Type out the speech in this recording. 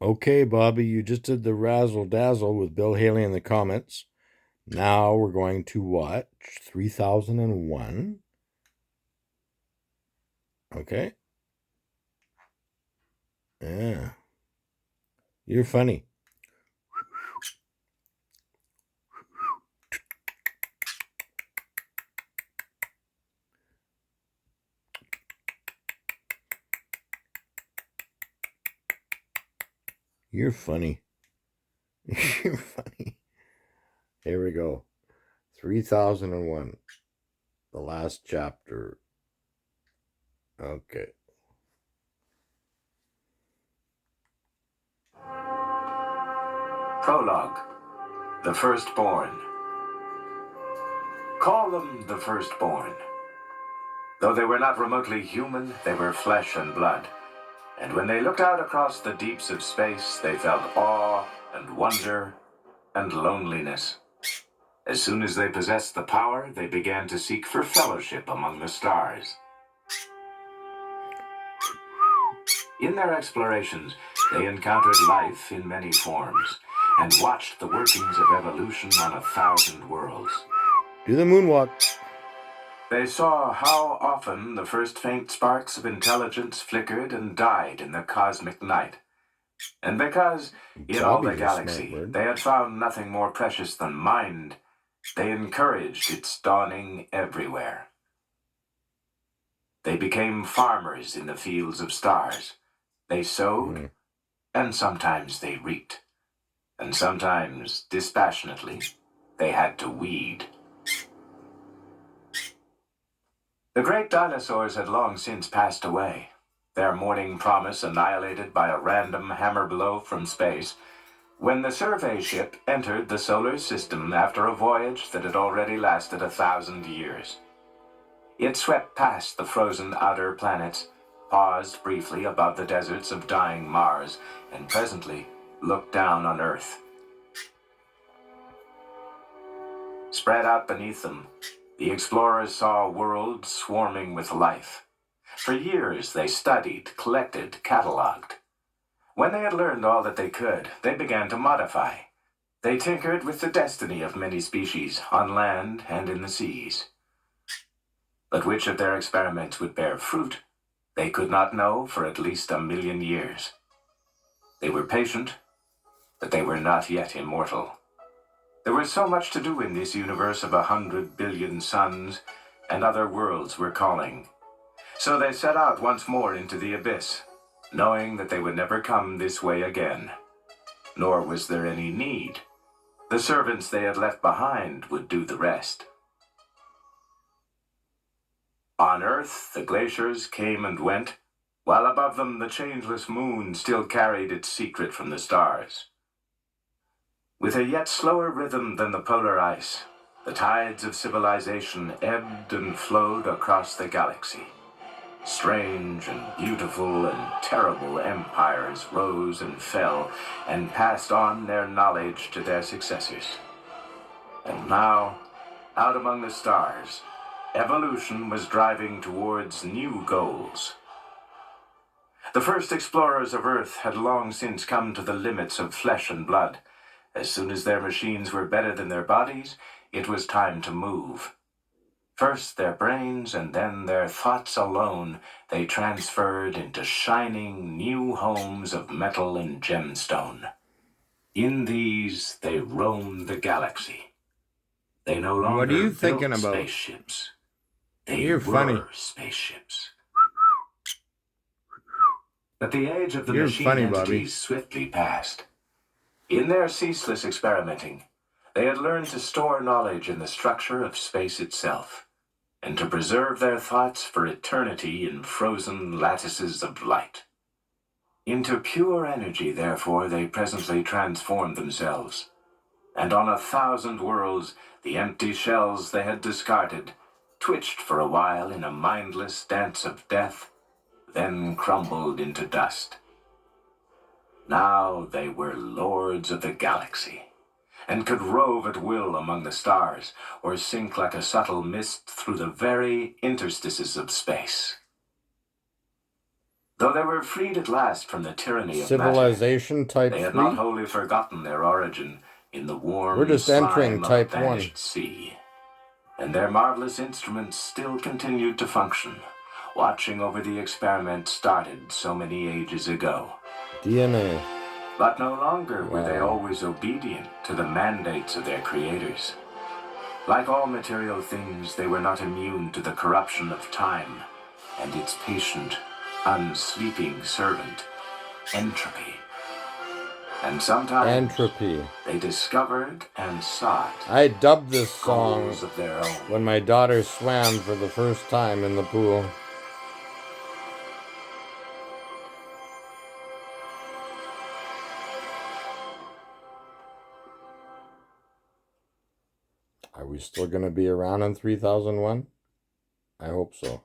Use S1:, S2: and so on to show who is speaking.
S1: Okay, Bobby, you just did the razzle dazzle with Bill Haley in the comments. Now we're going to watch 3001. Okay. Yeah. You're funny. You're funny. You're funny. Here we go. 3001. The last chapter. Okay.
S2: Prologue. The Firstborn. Call them the Firstborn. Though they were not remotely human, they were flesh and blood. And when they looked out across the deeps of space, they felt awe and wonder and loneliness. As soon as they possessed the power, they began to seek for fellowship among the stars. In their explorations, they encountered life in many forms and watched the workings of evolution on 1,000 worlds.
S1: Do the moonwalk.
S2: They saw how often the first faint sparks of intelligence flickered and died in the cosmic night. And because, in all the galaxy, they had found nothing more precious than mind, they encouraged its dawning everywhere. They became farmers in the fields of stars. They sowed, and sometimes they reaped. And sometimes, dispassionately, they had to weed. The great dinosaurs had long since passed away, their morning promise annihilated by a random hammer blow from space, when the survey ship entered the solar system after a voyage that had already lasted 1,000 years. It swept past the frozen outer planets, paused briefly above the deserts of dying Mars, and presently looked down on Earth. Spread out beneath them, the explorers saw a world swarming with life. For years they studied, collected, catalogued. When they had learned all that they could, they began to modify. They tinkered with the destiny of many species, on land and in the seas. But which of their experiments would bear fruit, they could not know for at least 1,000,000 years. They were patient, but they were not yet immortal. There was so much to do in this universe of 100 billion suns, and other worlds were calling. So they set out once more into the abyss, knowing that they would never come this way again. Nor was there any need. The servants they had left behind would do the rest. On Earth, the glaciers came and went, while above them the changeless moon still carried its secret from the stars. With a yet slower rhythm than the polar ice, the tides of civilization ebbed and flowed across the galaxy. Strange and beautiful and terrible empires rose and fell and passed on their knowledge to their successors. And now, out among the stars, evolution was driving towards new goals. The first explorers of Earth had long since come to the limits of flesh and blood. As soon as their machines were better than their bodies, it was time to move. First their brains and then their thoughts alone they transferred into shining new homes of metal and gemstone. In these they roamed the galaxy. They no longer
S1: What are you thinking
S2: built
S1: about?
S2: spaceships. They
S1: You're
S2: were
S1: funny.
S2: spaceships. But the age of the
S1: You're
S2: machine
S1: funny,
S2: entities
S1: Bobby.
S2: swiftly passed. In their ceaseless experimenting, they had learned to store knowledge in the structure of space itself, and to preserve their thoughts for eternity in frozen lattices of light. Into pure energy, therefore, they presently transformed themselves, and on 1,000 worlds, the empty shells they had discarded twitched for a while in a mindless dance of death, then crumbled into dust. Now they were lords of the galaxy, and could rove at will among the stars, or sink like a subtle mist through the very interstices of space. Though they were freed at last from the tyranny of
S1: Civilization
S2: matter,
S1: type
S2: they had
S1: 3?
S2: not wholly forgotten their origin in the warm
S1: We're just entering
S2: slime of a
S1: type 1.
S2: vanished sea. And their marvelous instruments still continued to function, watching over the experiment started so many ages ago.
S1: DNA.
S2: But no longer were they
S1: Wow.
S2: always obedient to the mandates of their creators. Like all material things, they were not immune to the corruption of time and its patient, unsleeping servant, entropy. And sometimes
S1: Entropy.
S2: they discovered and sought
S1: I dubbed this song
S2: goals of their own.
S1: when my daughter swam for the first time in the pool. Are we still going to be around in 3001? I hope so.